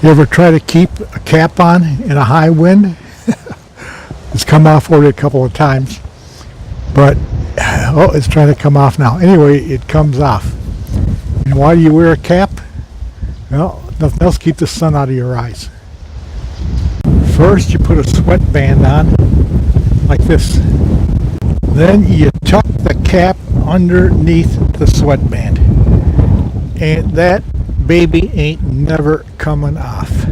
You ever try to keep a cap on in a high wind? It's come off already a couple of times, but oh, it's trying to come off now. Anyway, it comes off. And why do you wear a cap? Well, nothing else, keep the sun out of your eyes. First, you put a sweatband on, like this. Then you tuck the cap underneath the sweatband. And that baby ain't never coming off.